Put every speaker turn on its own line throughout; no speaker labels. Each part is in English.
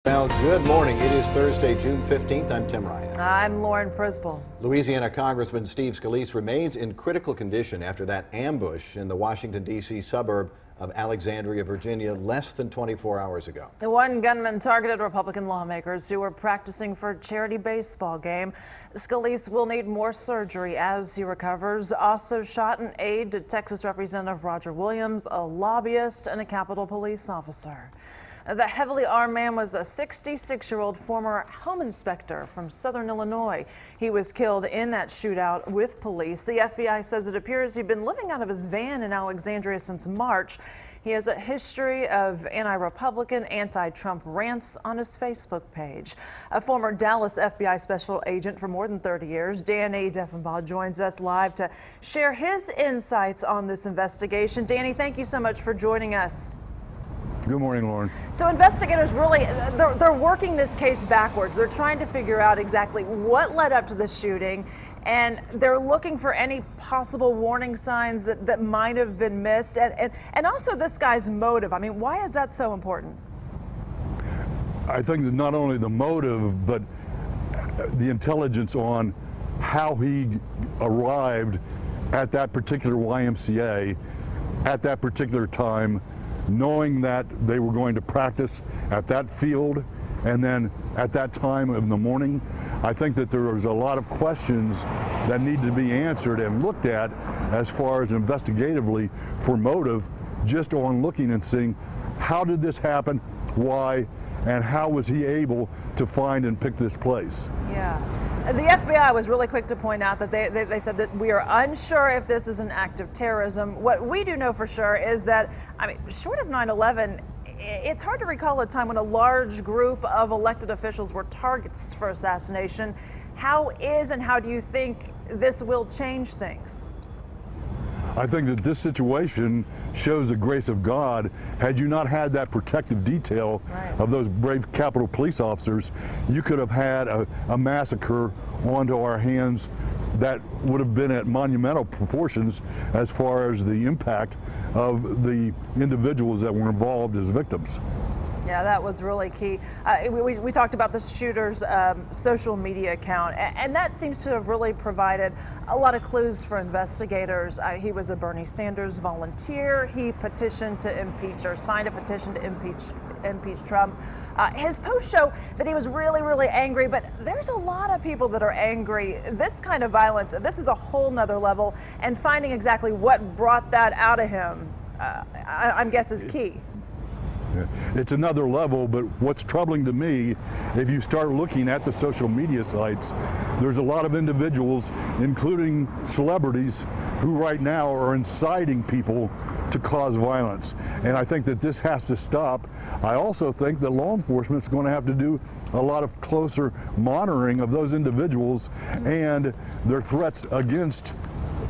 Well, good morning. It is Thursday, June 15th. I'm Tim Ryan.
I'm Lauren Prisbel.
Louisiana Congressman Steve Scalise remains in critical condition after that ambush in the Washington, D.C. suburb of Alexandria, Virginia, less than 24 hours ago.
One gunman targeted Republican lawmakers who were practicing for a charity baseball game. Scalise will need more surgery as he recovers. Also shot an aide to Texas Representative Roger Williams, a lobbyist, and a Capitol Police officer. The heavily armed man was a 66-year-old former home inspector from Southern Illinois. He was killed in that shootout with police. The FBI says it appears he'd been living out of his van in Alexandria since March. He has a history of anti-Republican, anti-Trump rants on his Facebook page. A former Dallas FBI special agent for more than 30 years, Danny Deffenbaugh, joins us live to share his insights on this investigation. Danny, thank you so much for joining us.
Good morning, Lauren.
So investigators really, they're working this case backwards. They're trying to figure out exactly what led up to the shooting, and they're looking for any possible warning signs that might have been missed, and also this guy's motive. I mean, why is that so important?
I think that not only the motive, but the intelligence on how he arrived at that particular YMCA at that particular time, knowing that they were going to practice at that field and then at that time of the morning. I think that there was a lot of questions that need to be answered and looked at as far as investigatively for motive, just on looking and seeing how did this happen, why, and how was he able to find and pick this place.
Yeah. The FBI was really quick to point out that they said that we are unsure if this is an act of terrorism. What we do know for sure is that, I mean, short of 9/11, it's hard to recall a time when a large group of elected officials were targets for assassination. How do you think this will change things?
I think that this situation shows the grace of God. Had you not had that protective detail of those brave Capitol Police officers, you could have had a massacre onto our hands that would have been at monumental proportions as far as the impact of the individuals that were involved as victims.
Yeah, that was really key. We talked about the shooter's social media account, and that seems to have really provided a lot of clues for investigators. He was a Bernie Sanders volunteer. He petitioned to impeach, or signed a petition to impeach Trump. His posts show that he was really, really angry, but there's a lot of people that are angry. This kind of violence, this is a whole nother level, and finding exactly what brought that out of him, I guess, is key.
It's another level, but what's troubling to me, if you start looking at the social media sites, there's a lot of individuals, including celebrities, who right now are inciting people to cause violence. And I think that this has to stop. I also think that law enforcement is going to have to do a lot of closer monitoring of those individuals and their threats against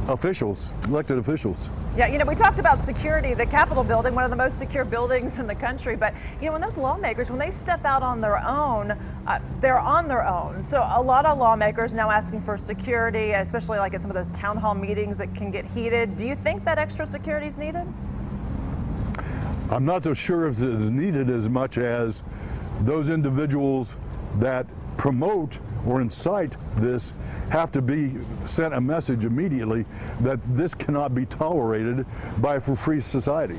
officials, elected officials.
Yeah, you know, we talked about security, the Capitol building, one of the most secure buildings in the country. But, you know, when those lawmakers, when they step out on their own, they're on their own. So a lot of lawmakers now asking for security, especially like at some of those town hall meetings that can get heated. Do you think that extra security is needed?
I'm not so sure if it is needed as much as those individuals that promote or incite this have to be sent a message immediately that this cannot be tolerated by a free society.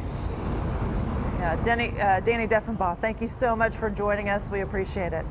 Yeah, Danny Deffenbaugh, thank you so much for joining us. We appreciate it.